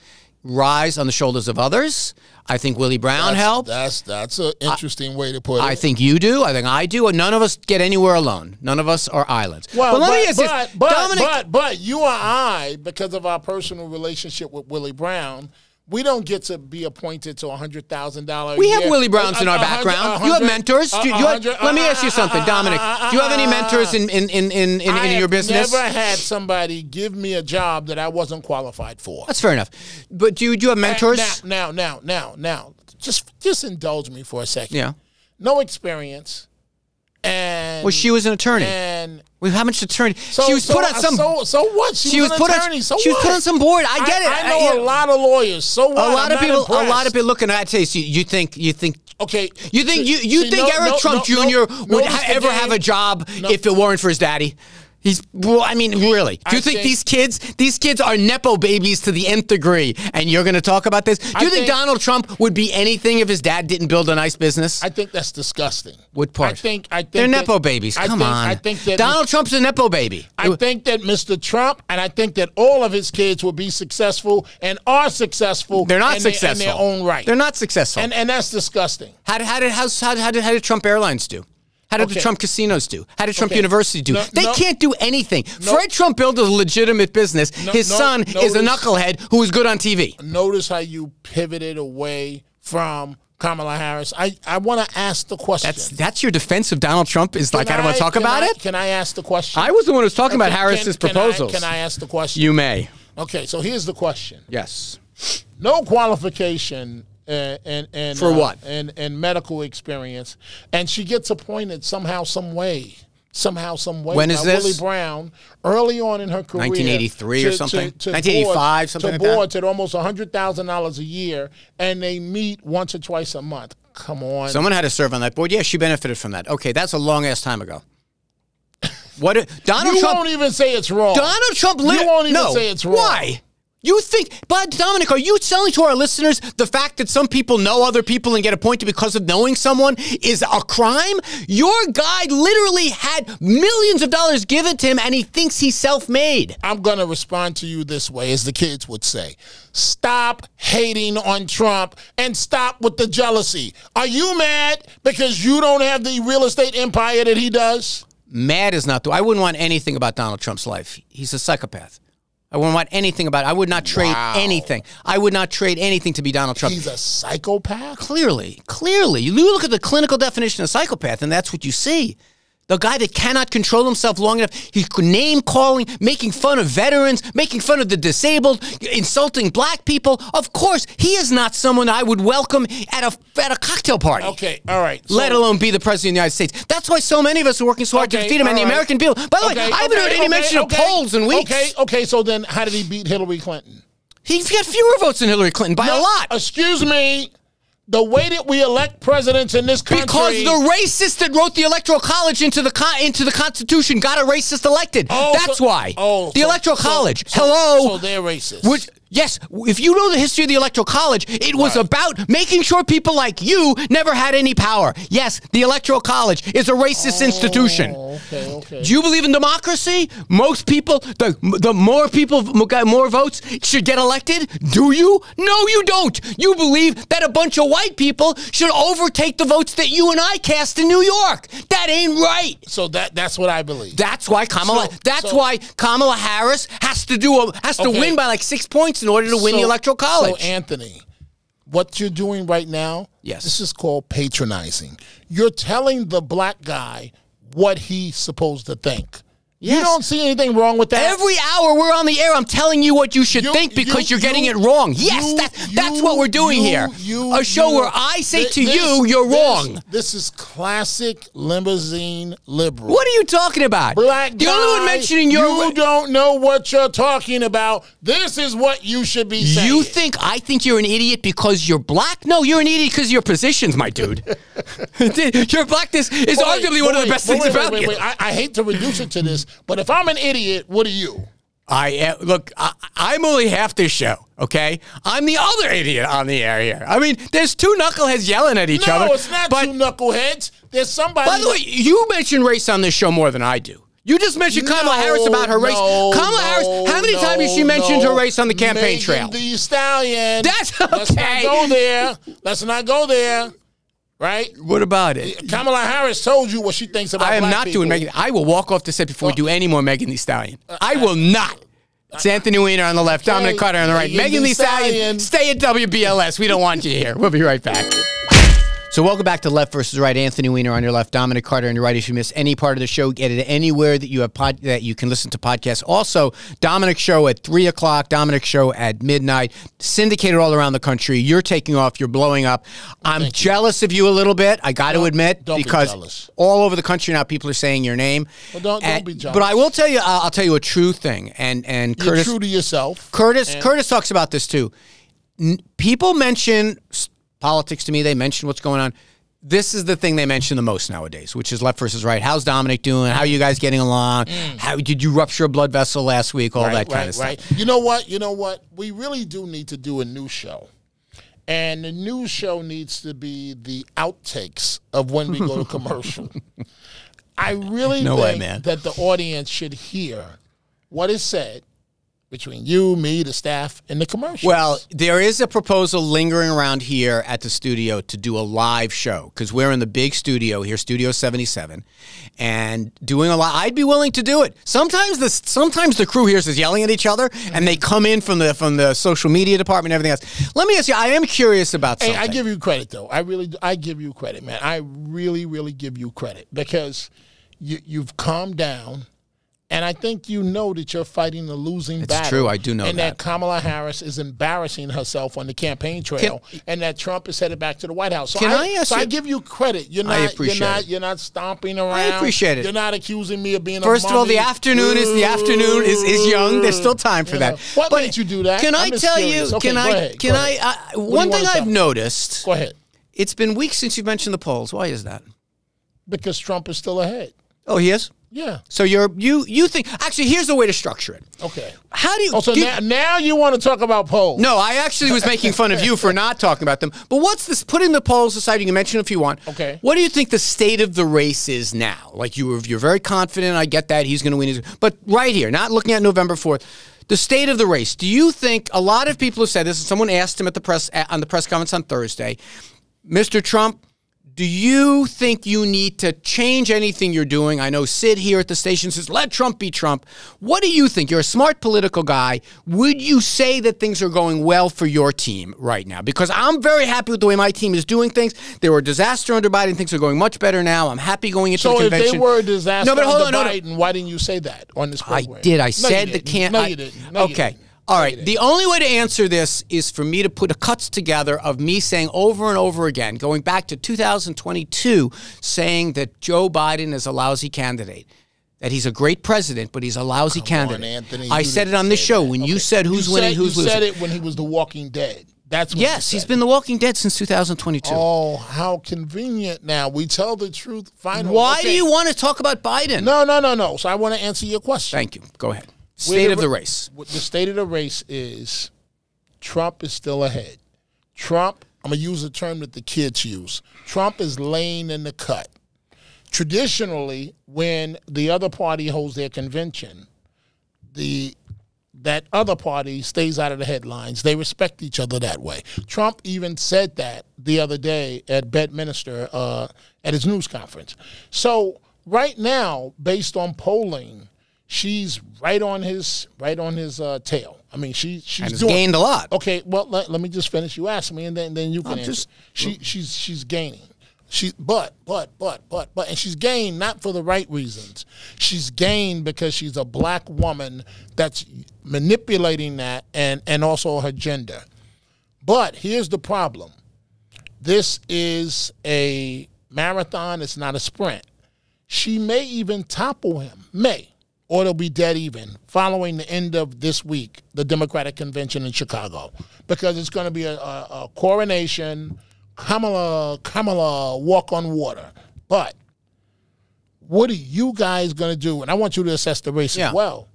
S1: rise on the shoulders of others. I think Willie Brown helped.
S2: That's an interesting way to put it.
S1: I think you do. I think I do. None of us get anywhere alone. None of us are islands.
S2: Well,
S1: let me ask this. Dominic,
S2: but you or I, because of our personal relationship with Willie Brown, we don't get to be appointed to $100,000.
S1: We have Willie Browns in our background. You have mentors. Let me ask you something, Dominic. Do you have any mentors in your business?
S2: I never had somebody give me a job that I wasn't qualified for.
S1: That's fair enough. But do you have mentors?
S2: Now, just indulge me for a second.
S1: Yeah.
S2: No experience. And
S1: well, she was an attorney.
S2: And
S1: how much attorney? She was put on some.
S2: So what? She was an attorney.
S1: She was put on some board. I get it.
S2: I know a lot of lawyers. So what?
S1: A lot of people looking at it. You think.
S2: Okay.
S1: You think Eric Trump Jr. would ever have a job if it weren't for his daddy? I mean, really. Do you think these kids are Nepo babies to the nth degree, and you're going to talk about this? Do you think Donald Trump would be anything if his dad didn't build a nice business?
S2: I think that's disgusting.
S1: What part?
S2: I think
S1: they're Nepo babies. Come on.
S2: I think that
S1: Donald Trump's a Nepo baby.
S2: I think that Mr. Trump, and I think that all of his kids will be successful and are successful.
S1: They're not successful
S2: in their own right.
S1: They're not successful.
S2: And that's disgusting.
S1: How did Trump Airlines do? How did the Trump casinos do? How did Trump University do? They can't do anything. Fred Trump built a legitimate business. His son is a knucklehead who is good on TV.
S2: Notice how you pivoted away from Kamala Harris. I want to ask the question.
S1: That's your defense of Donald Trump is I don't want to talk about it?
S2: Can I ask the question?
S1: I was the one who was talking about Harris's proposals.
S2: Can I ask the question?
S1: You may.
S2: Okay, so here's the question.
S1: Yes.
S2: No qualification and
S1: for what?
S2: And medical experience, and she gets appointed somehow, some way.
S1: When is this?
S2: Willie Brown, early on in her career,
S1: 1983 or something, 1985, something like that.
S2: Boards at almost $100,000 a year, and they meet once or twice a month. Come on,
S1: someone had to serve on that board. Yeah, she benefited from that. Okay, that's a long ass time ago. Donald Trump?
S2: You won't even say it's wrong.
S1: Donald Trump.
S2: You won't even say it's wrong.
S1: Why? You think, but Dominic, are you selling to our listeners the fact that some people know other people and get appointed because of knowing someone is a crime? Your guy literally had millions of dollars given to him, and he thinks he's self-made.
S2: I'm going to respond to you this way, as the kids would say. Stop hating on Trump and stop with the jealousy. Are you mad because you don't have the real estate empire that he does?
S1: Mad is not the. I wouldn't want anything about Donald Trump's life. He's a psychopath. I wouldn't want anything about it. I would not trade anything. I would not trade anything to be Donald Trump.
S2: He's a psychopath?
S1: Clearly. You look at the clinical definition of psychopath, and that's what you see. The guy that cannot control himself long enough, he's name-calling, making fun of veterans, making fun of the disabled, insulting black people. Of course, he is not someone I would welcome at a cocktail party.
S2: Okay, all right.
S1: Let alone be the president of the United States. That's why so many of us are working so hard to defeat him and the American people. By the way, I haven't heard any mention of polls in weeks.
S2: Okay, so then how did he beat Hillary Clinton?
S1: He got fewer votes than Hillary Clinton by a lot.
S2: Excuse me. The way that we elect presidents in this country,
S1: because the racist that wrote the Electoral College into the Constitution got a racist elected. That's why. The Electoral College. Hello.
S2: So they're racist.
S1: Yes, if you know the history of the Electoral College, it was about making sure people like you never had any power. Yes, the Electoral College is a racist institution.
S2: Okay.
S1: Do you believe in democracy? Most people, the more people got more votes should get elected? Do you? No, you don't. You believe that a bunch of white people should overtake the votes that you and I cast in New York. That ain't right.
S2: So that's what I believe.
S1: That's why Kamala Harris has to win by like 6 points in order to win the Electoral College.
S2: So, Anthony, what you're doing right now,
S1: yes,
S2: this is called patronizing. You're telling the black guy what he's supposed to think. Yes. You don't see anything wrong with that?
S1: Every hour we're on the air, I'm telling you what you should think because you're getting it wrong. Yes, that's what we're doing here. A show where I say to you, you're wrong.
S2: This is classic limousine liberal.
S1: What are you talking about?
S2: Black guy,
S1: the only one mentioning
S2: you don't know what you're talking about. This is what you should be saying.
S1: I think you're an idiot because you're black? No, you're an idiot because of your positions, my dude. Your blackness is arguably one of the best things about you.
S2: I hate to reduce it to this, but if I'm an idiot, what are you?
S1: I'm only half this show, okay? I'm the other idiot on the air here. I mean, there's two knuckleheads yelling at each other.
S2: No, it's not two knuckleheads. There's somebody.
S1: By the way, you mention race on this show more than I do. You just mentioned Kamala Harris about her race. Kamala Harris, how many times has she mentioned her race on the campaign trail?
S2: Megan Thee Stallion.
S1: That's okay.
S2: Let's not go there. Let's not go there. Right?
S1: What about it?
S2: Kamala Harris told you what she thinks about black people.
S1: I am not doing Megan. I will walk off the set before we do any more Megan Thee Stallion. I will not. It's Anthony Weiner on the left, Dominic Carter on the right. Megan Thee Stallion, stay at WBLS. We don't want you here. We'll be right back. So welcome back to Left versus Right. Anthony Weiner on your left, Dominic Carter on your right. If you miss any part of the show, get it anywhere that you have that you can listen to podcasts. Also, Dominic's show at 3 o'clock, Dominic's show at midnight, syndicated all around the country. You're taking off. You're blowing up. I'm jealous of you a little bit, I got to admit, because all over the country now people are saying your name.
S2: Well, don't be jealous.
S1: But I will tell you, I'll tell you a true thing. And
S2: You're
S1: Curtis,
S2: true to yourself.
S1: Curtis talks about this too. People mention politics to me. They mention what's going on. This is the thing they mention the most nowadays, which is Left versus Right. How's Dominic doing? How are you guys getting along? How did you rupture a blood vessel last week? All that kind of stuff.
S2: You know what? We really do need to do a new show. And the new show needs to be the outtakes of when we go to commercial. I really think that the audience should hear what is said between you, me, the staff, and the commercials.
S1: Well, there is a proposal lingering around here at the studio to do a live show because we're in the big studio here, Studio 77, and doing a lot. I'd be willing to do it. Sometimes the crew here is yelling at each other, and they come in from the social media department and everything else. Let me ask you, I am curious about something.
S2: Hey, I give you credit, though. I give you credit, man. I really, really give you credit because you've calmed down. And I think you know that you're fighting the losing battle.
S1: It's true. I do know that.
S2: And that Kamala Harris is embarrassing herself on the campaign trail, and that Trump is headed back to the White House. So I give you credit.
S1: I appreciate it.
S2: You're not stomping around.
S1: I appreciate it.
S2: You're not accusing me of being
S1: First of all, the afternoon is young. There's still time for that.
S2: Why didn't you do that?
S1: Can I tell you?
S2: Okay,
S1: can I? One thing I've noticed.
S2: Go ahead.
S1: It's been weeks since you've mentioned the polls. Why is that?
S2: Because Trump is still ahead.
S1: Oh, he is?
S2: Yeah.
S1: So you think actually here's the way to structure it.
S2: Okay.
S1: How do you?
S2: Oh, so now you want to talk about polls?
S1: No, I actually was making fun of you for not talking about them. But what's this? Putting the polls aside, you can mention if you want.
S2: Okay.
S1: What do you think the state of the race is now? Like you're very confident. I get that he's going to win. But right here, not looking at November 4th. The state of the race. Do you think a lot of people have said this? And someone asked him at the press conference on Thursday, Mr. Trump, do you think you need to change anything you're doing? I know Sid here at the station says, let Trump be Trump. What do you think? You're a smart political guy. Would you say that things are going well for your team right now? Because I'm very happy with the way my team is doing things. They were a disaster under Biden. Things are going much better now. I'm happy going into the convention.
S2: So if they were a disaster under Biden, why didn't you say that on this program?
S1: I did. I said the can't.
S2: No, you didn't. No,
S1: okay. All right. The only way to answer this is for me to put a cuts together of me saying over and over again, going back to 2022, saying that Joe Biden is a lousy candidate, that he's a great president, but he's a lousy candidate.
S2: Anthony,
S1: I said it on this show when you said who's winning, who's losing.
S2: You said it when he was The Walking Dead. That's what
S1: yes, he's been The Walking Dead since 2022.
S2: Oh, how convenient now. We tell the truth finally.
S1: Why do you want to talk about Biden?
S2: No. So I want to answer your question.
S1: Thank you. Go ahead. State of the race.
S2: The state of the race is Trump is still ahead. Trump, I'm going to use a term that the kids use. Trump is laying in the cut. Traditionally, when the other party holds their convention, that other party stays out of the headlines. They respect each other that way. Trump even said that the other day at Bedminster at his news conference. So right now, based on polling, she's right on his tail. I mean, she's
S1: gained a lot.
S2: Okay, well, let me just finish. You ask me, and then you can answer. She's gaining. But and she's gained not for the right reasons. She's gained because she's a black woman that's manipulating that and also her gender. But here's the problem. This is a marathon. It's not a sprint. She may even topple him. Or it'll be dead even following the end of this week, the Democratic Convention in Chicago, because it's going to be a coronation, Kamala walk on water. But what are you guys going to do? And I want you to assess the race as well.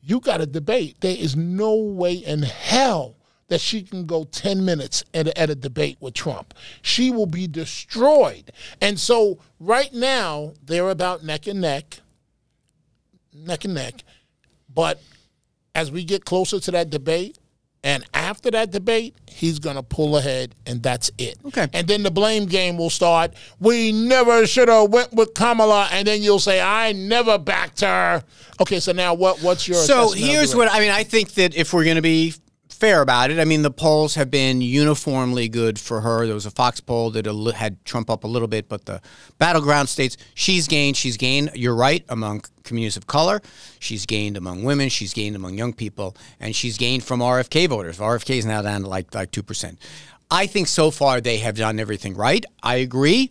S2: You got to debate. There is no way in hell that she can go 10 minutes at a debate with Trump. She will be destroyed. And so right now, they're about neck and neck. neck and neck. But as we get closer to that debate, and after that debate, he's going to pull ahead, and that's it.
S1: Okay.
S2: And then the blame game will start. We never should have went with Kamala, and then you'll say, I never backed her. Okay, so now what's your
S1: So here's what, I mean, I think that if we're going to be fair about it, I mean, the polls have been uniformly good for her. There was a Fox poll that had Trump up a little bit, but the battleground states, she's gained. She's gained, you're right, among communities of color. She's gained among women. She's gained among young people. And she's gained from RFK voters. RFK is now down to like 2%. I think so far they have done everything right. I agree.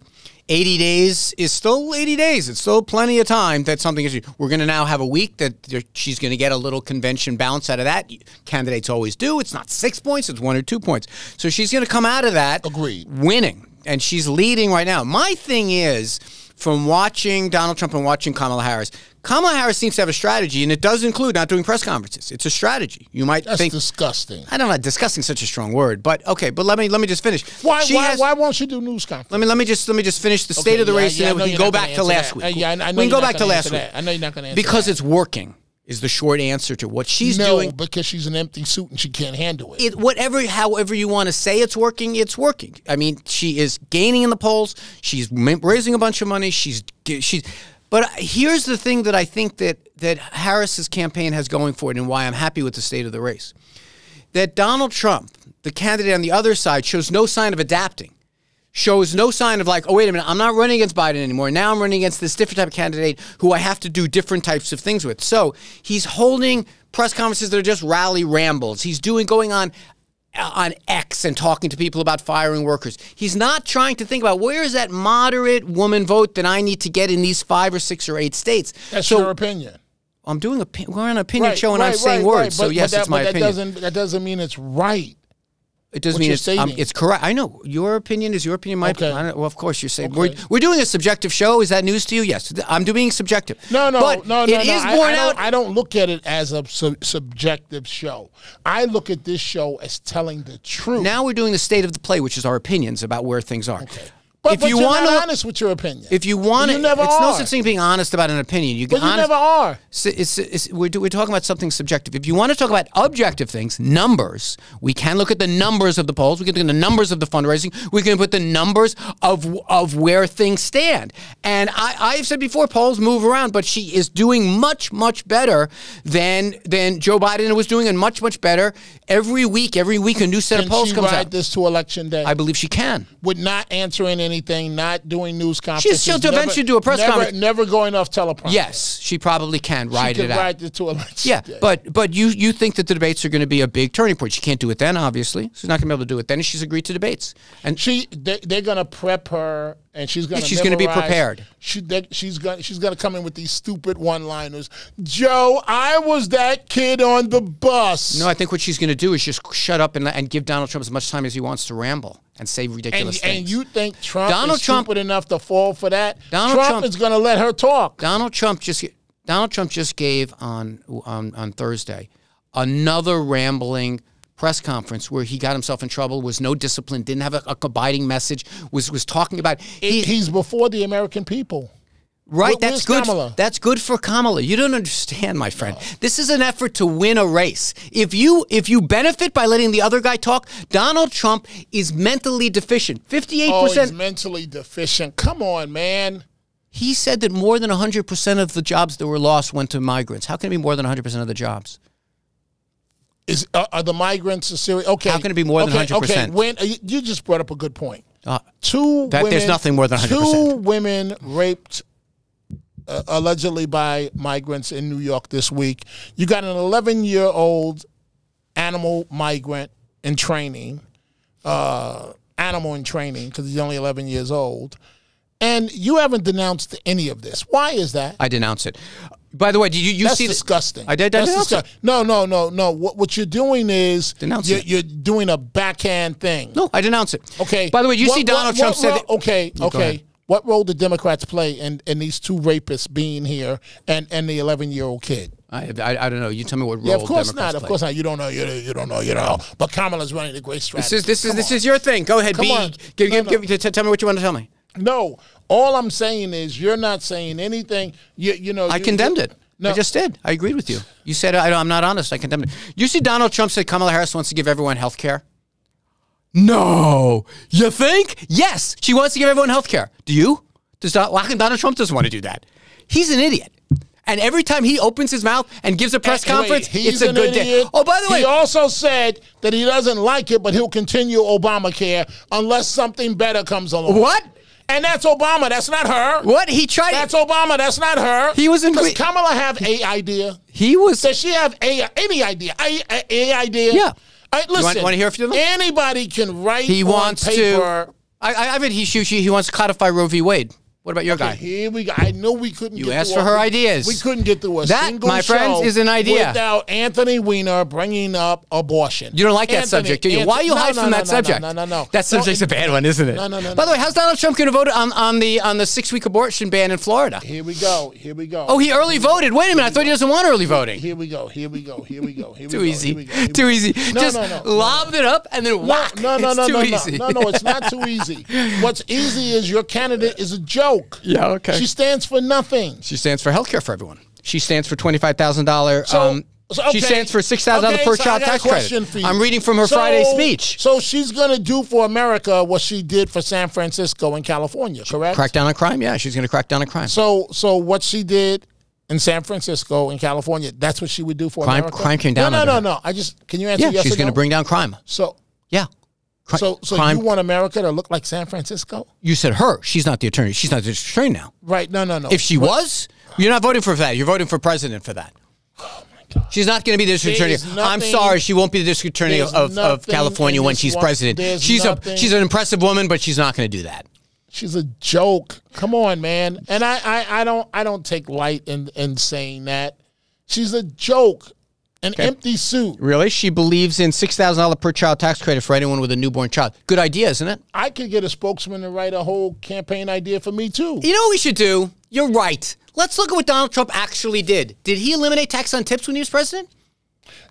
S1: 80 days is still 80 days. It's still plenty of time that something is. We're going to now have a week that she's going to get a little convention bounce out of that. Candidates always do. It's not 6 points. It's 1 or 2 points. So she's going to come out of that winning. And she's leading right now. My thing is, from watching Donald Trump and watching Kamala Harris seems to have a strategy, and it does include not doing press conferences. It's a strategy. You might think
S2: disgusting.
S1: I don't know, disgusting is such a strong word, but okay. But let me just finish.
S2: Why won't she do news conference?
S1: Let me just finish the state of the race, and then we can go back to last week.
S2: I know
S1: we can go back to last week.
S2: I know you're not going to answer
S1: because it's working. Is the short answer to what she's doing.
S2: No, because she's an empty suit and she can't handle it.
S1: However you want to say it's working, it's working. I mean, she is gaining in the polls. She's raising a bunch of money. But here's the thing that I think that Harris's campaign has going for it, and why I'm happy with the state of the race. That Donald Trump, the candidate on the other side, shows no sign of adapting. Shows no sign of like, oh, wait a minute, I'm not running against Biden anymore. Now I'm running against this different type of candidate who I have to do different types of things with. So he's holding press conferences that are just rally rambles. He's going on X and talking to people about firing workers. He's not trying to think about where is that moderate woman vote that I need to get in these 5 or 6 or 8 states.
S2: That's your opinion.
S1: I'm doing we're on an opinion show and I'm saying words. So yes, it's my opinion.
S2: That doesn't mean it's right.
S1: It doesn't mean it's correct. I know. Your opinion is your opinion. My opinion. Well, of course, you're saying.
S2: Okay.
S1: We're doing a subjective show. Is that news to you? Yes. I'm doing subjective.
S2: No.
S1: It is borne out.
S2: I don't look at it as a subjective show. I look at this show as telling the truth.
S1: Now we're doing the state of the play, which is our opinions about where things are.
S2: Okay. But you're not honest with your opinion.
S1: If you want it, it's no such thing as being honest about an opinion. You
S2: never are.
S1: We're talking about something subjective. If you want to talk about objective things, numbers, we can look at the numbers of the polls. We can look at the numbers of the fundraising. We can put the numbers of where things stand. And I've said before, polls move around, but she is doing much, much better than Joe Biden was doing, and much, much better every week. Every week a new set of polls comes out.
S2: Can she ride this to Election Day?
S1: I believe she can.
S2: With not answering anything, not doing news conferences.
S1: She'll eventually do a press conference.
S2: Never going off teleprompter.
S1: Yes, she probably can ride it out.
S2: She can ride it to Election Day.
S1: But you think that the debates are going to be a big turning point. She can't do it then, obviously. She's not going to be able to do it then, and she's agreed to debates. And
S2: they're going to prep her, and she's going
S1: to be prepared.
S2: She's going to come in with these stupid one-liners. Joe, I was that kid on the bus.
S1: No, I think what she's going to do is just shut up and give Donald Trump as much time as he wants to ramble and say ridiculous things.
S2: And you think Trump is stupid enough to fall for that? Trump is going to let her talk.
S1: Donald Trump just gave on Thursday another rambling press conference where he got himself in trouble, was no discipline, didn't have a abiding message, was talking about...
S2: He's before the American people.
S1: Right, that's good. Kamala? That's good for Kamala. You don't understand, my friend. No. This is an effort to win a race. If you benefit by letting the other guy talk, Donald Trump is mentally deficient. 58%.
S2: Oh, he's mentally deficient. Come on, man.
S1: He said that more than 100% of the jobs that were lost went to migrants. How can it be more than 100% of the jobs?
S2: Are the migrants a serious? Okay.
S1: How can it be more than 100%?
S2: Okay, you just brought up a good point. There's
S1: nothing more than 100%.
S2: 2 women raped allegedly by migrants in New York this week. You got an 11-year-old animal migrant in training, because he's only 11 years old, and you haven't denounced any of this. Why is that?
S1: I denounce it. By the way, did you see?
S2: That's disgusting.
S1: I did. That's disgusting.
S2: No. What you're doing is you're doing a backhand thing.
S1: No, I denounce it.
S2: Okay.
S1: By the way, see Donald Trump said that.
S2: Okay. What role did Democrats play in these 2 rapists being here and the 11-year-old kid?
S1: I don't know. You tell me what role.
S2: Yeah, of course
S1: Democrats
S2: not. Of course not. You don't know. You don't know. But Kamala's running a great strategy.
S1: This is your thing. Go ahead.
S2: Tell
S1: me what you want to tell me.
S2: No, all I'm saying is you're not saying anything. You know.
S1: I condemned it. I just did. I agreed with you. You said I'm not honest. I condemn it. You see Donald Trump said Kamala Harris wants to give everyone health care? No. You think? Yes. She wants to give everyone health care. Do you? How come Donald Trump doesn't want to do that? He's an idiot. And every time he opens his mouth and gives a press conference, it's a good day. Oh, by the way.
S2: He also said that he doesn't like it, but he'll continue Obamacare unless something better comes along.
S1: What?
S2: And that's Obama. That's not her.
S1: What? He tried.
S2: That's Obama. That's not her.
S1: He was in.
S2: Does Kamala have a idea?
S1: He was.
S2: Does she have any idea? A idea?
S1: Yeah.
S2: Listen.
S1: You want to hear a few of them?
S2: Anybody can write
S1: he
S2: on
S1: wants
S2: paper.
S1: To. I bet he wants to codify Roe v. Wade. What about your guy?
S2: Here we go. I know we couldn't.
S1: You asked for her ideas.
S2: We couldn't get through a single
S1: my friends,
S2: show
S1: is an idea
S2: without Anthony Weiner bringing up abortion.
S1: You don't like that subject, do you? Why are you hiding from that subject?
S2: No.
S1: That subject's a bad one, isn't it?
S2: No.
S1: By the way, how's Donald Trump going to vote on the 6-week abortion ban in Florida?
S2: Here we go.
S1: Oh, he early voted. Wait a minute. I thought he doesn't want early voing.
S2: Here we go.
S1: Too easy. Too easy. Just lob it up and then whack.
S2: No,
S1: easy.
S2: No, it's not too easy. What's easy is your candidate is a joke.
S1: Yeah, okay.
S2: She stands for nothing.
S1: She stands for health care for everyone. She stands for $25,000. She stands for $6,000 per child tax credit. I'm reading from her Friday speech.
S2: So she's going to do for America what she did for San Francisco and California, correct?
S1: Crack down on crime? Yeah, she's going to crack down on crime.
S2: So what she did in San Francisco and California, that's what she would do for America?
S1: Crime came down.
S2: No. Can you answer yes or no?
S1: She's going to bring down crime.
S2: So
S1: yeah.
S2: So you want America to look like San Francisco?
S1: You said her. She's not the attorney. She's not the district attorney now.
S2: Right. No.
S1: If she was, you're not voting for that. You're voting for president for that.
S2: Oh, my God.
S1: She's not going to be the district attorney. I'm sorry. She won't be the district attorney of California when she's president. She's an impressive woman, but she's not going to do that.
S2: She's a joke. Come on, man. And I don't take light in saying that. She's a joke. An empty suit.
S1: Really? She believes in $6,000 per child tax credit for anyone with a newborn child. Good idea, isn't it?
S2: I could get a spokesman to write a whole campaign idea for me, too.
S1: You know what we should do? You're right. Let's look at what Donald Trump actually did. Did he eliminate tax on tips when he was president?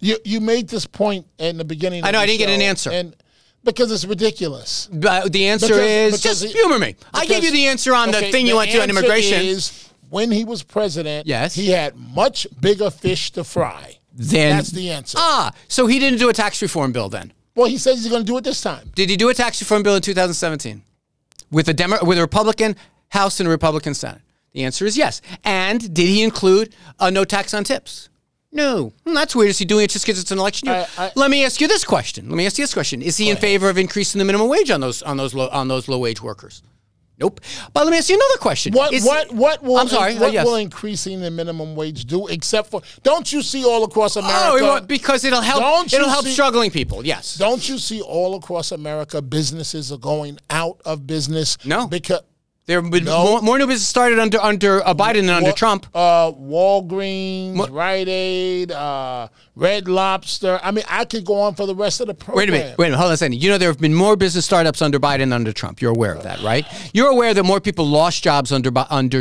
S2: You made this point in the beginning of
S1: I know,
S2: the
S1: I didn't
S2: show,
S1: get an answer.
S2: And because it's ridiculous.
S1: The answer is, just humor me. I gave you the answer on the thing you went to on immigration.
S2: Is, when he was president,
S1: yes,
S2: he had much bigger fish to fry. That's the answer.
S1: So he didn't do a tax reform bill then?
S2: Well, he says he's going to do it this time.
S1: Did he do a tax reform bill in 2017? With a Republican House and a Republican Senate? The answer is yes. And did he include a no tax on tips? No. That's weird. Is he doing it just because it's an election year? Let me ask you this question. Is he in favor of increasing the minimum wage on those low wage workers? Nope. But let me ask you another question.
S2: What will increasing the minimum wage do except for, don't you see all across America?
S1: Because it'll help struggling people, yes.
S2: Don't you see all across America businesses are going out of business?
S1: No.
S2: Because
S1: there have been more new business started under Biden than under Trump.
S2: Walgreens, Rite Aid, Red Lobster. I mean, I could go on for the rest of the program.
S1: Wait a minute. Hold on a second. You know there have been more business startups under Biden than under Trump. You're aware of that, right? You're aware that more people lost jobs under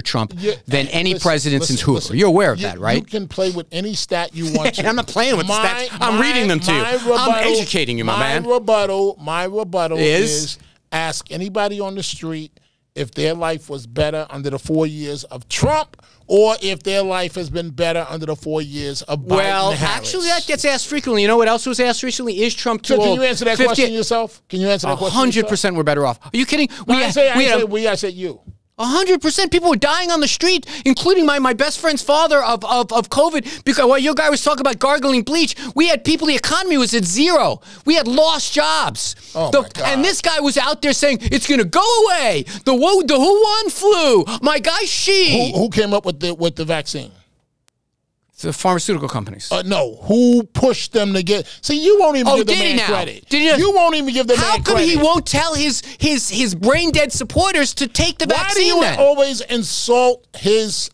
S1: Trump than any president since Hoover. You're aware of that, right?
S2: You can play with any stat you want to.
S1: I'm not playing with the stats. I'm reading them to you. I'm educating you, my man.
S2: My rebuttal is ask anybody on the street if their life was better under the 4 years of Trump or if their life has been better under the 4 years of Biden and Harris.
S1: Actually, that gets asked frequently. You know what else was asked recently? Is Trump too old?
S2: Can you answer that question yourself? Can you answer that question
S1: 100% we're better off. Are you kidding?
S2: I said you.
S1: 100%. People were dying on the street, including my best friend's father of COVID. Because while your guy was talking about gargling bleach, we had people, the economy was at zero. We had lost jobs.
S2: Oh my God.
S1: And this guy was out there saying, it's going to go away. The Wuhan flu. My guy Xi.
S2: Who came up with the vaccine?
S1: The pharmaceutical companies.
S2: No. Who pushed them to get... See, you won't even give the man credit. You won't even give the man credit.
S1: How come he won't tell his brain-dead supporters to take the vaccine then?
S2: Why do you always insult his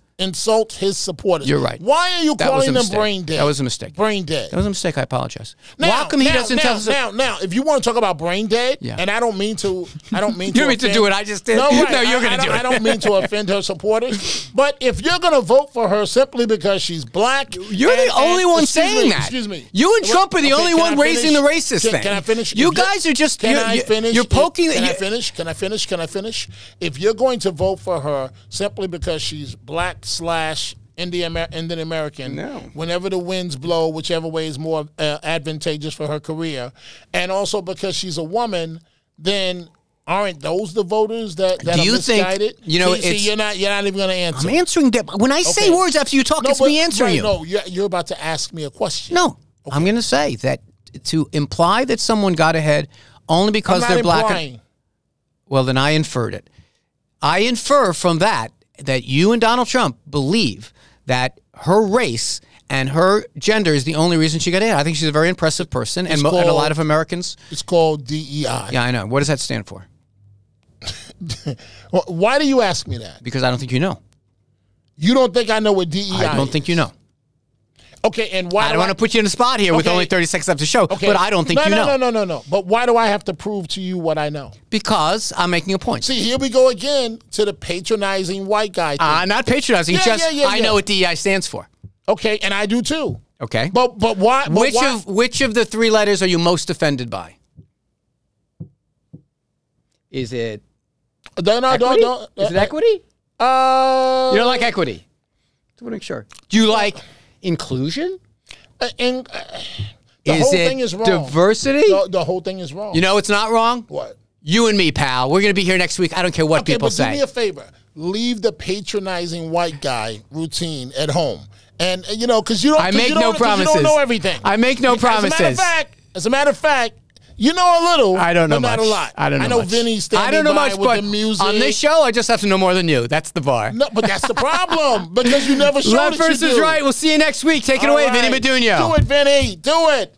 S2: supporters?
S1: You're right.
S2: Why are you calling them brain dead?
S1: That was a mistake.
S2: Brain dead.
S1: That was a mistake. I apologize. How come he doesn't tell us?
S2: Now, if you want to talk about brain dead, and I don't mean to...
S1: You don't mean to do what I just did?
S2: No, right.
S1: No, you're going to do it.
S2: I don't mean to offend her supporters, but if you're going to vote for her simply because she's black...
S1: You're the only one saying that.
S2: Excuse me.
S1: You and Trump are the only one raising the racist thing.
S2: Can I finish?
S1: You guys are just...
S2: Can I finish?
S1: You're poking...
S2: Can I finish? Can I finish? Can I finish? If you're going to vote for her simply because she's black / Indian American.
S1: No.
S2: Whenever the winds blow, whichever way is more advantageous for her career, and also because she's a woman, then aren't those the voters that are misguided?
S1: Think, you know,
S2: see, you're not even going to answer.
S1: I'm answering them. When I say words after you talk, it's me answering you.
S2: No, you're about to ask me a question.
S1: No, I'm going to say that to imply that someone got ahead only because they're black. Well, then I inferred it. I infer from that you and Donald Trump believe that her race and her gender is the only reason she got ahead. I think she's a very impressive person, and a lot of Americans.
S2: It's called DEI.
S1: Yeah, I know. What does that stand for?
S2: Well, why do you ask me that?
S1: Because I don't think you know.
S2: You don't think I know what DEI is?
S1: I don't think you know.
S2: Okay, and why?
S1: I don't want to put you in a spot here with only 30 seconds left to show, but I don't think you know.
S2: No. But why do I have to prove to you what I know?
S1: Because I'm making a point.
S2: See, here we go again to the patronizing white guy thing.
S1: Not patronizing. I know what DEI stands for.
S2: Okay, and I do too.
S1: Okay.
S2: But why?
S1: Which of the 3 letters are you most offended by? Is it equity? Is it equity? You don't like equity? I want to make sure. Do you like inclusion?
S2: The whole thing is wrong.
S1: Diversity?
S2: The whole thing is wrong.
S1: You know it's not wrong?
S2: What?
S1: You and me, pal. We're going to be here next week. I don't care what people say.
S2: Do me a favor. Leave the patronizing white guy routine at home. And, because you don't
S1: promises.
S2: You don't know everything.
S1: I make no promises.
S2: As a matter of fact, you know a little.
S1: I don't know
S2: but
S1: much.
S2: Not a lot.
S1: I don't know much.
S2: Vinny standing by with the music.
S1: On this show, I just have to know more than you. That's the bar.
S2: No, but that's the problem because you never showed
S1: Left versus right. We'll see you next week. Take it away, Vinny Medunio.
S2: Do it, Vinny. Do it.